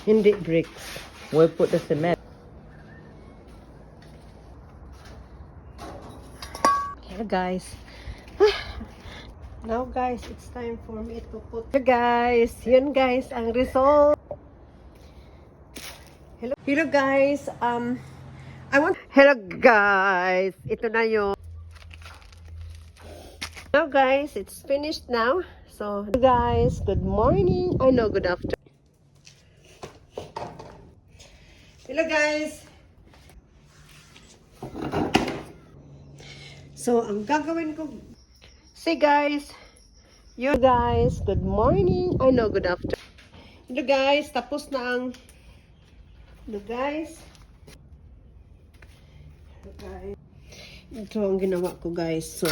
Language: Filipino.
Hindi bricks. We'll put the cement. Here guys. Now guys, it's time for me to put. Here guys, yun guys ang result. Hello guys. Hello guys. Ito na yun. Now guys, it's finished now. So guys, good morning. I know good afternoon. Hello guys. So ang gagawin ko. See guys. You guys, good morning. I know good afternoon. Hello guys, tapos na ang. Hello guys. Hello guys. Ito ang ginawa ko guys. So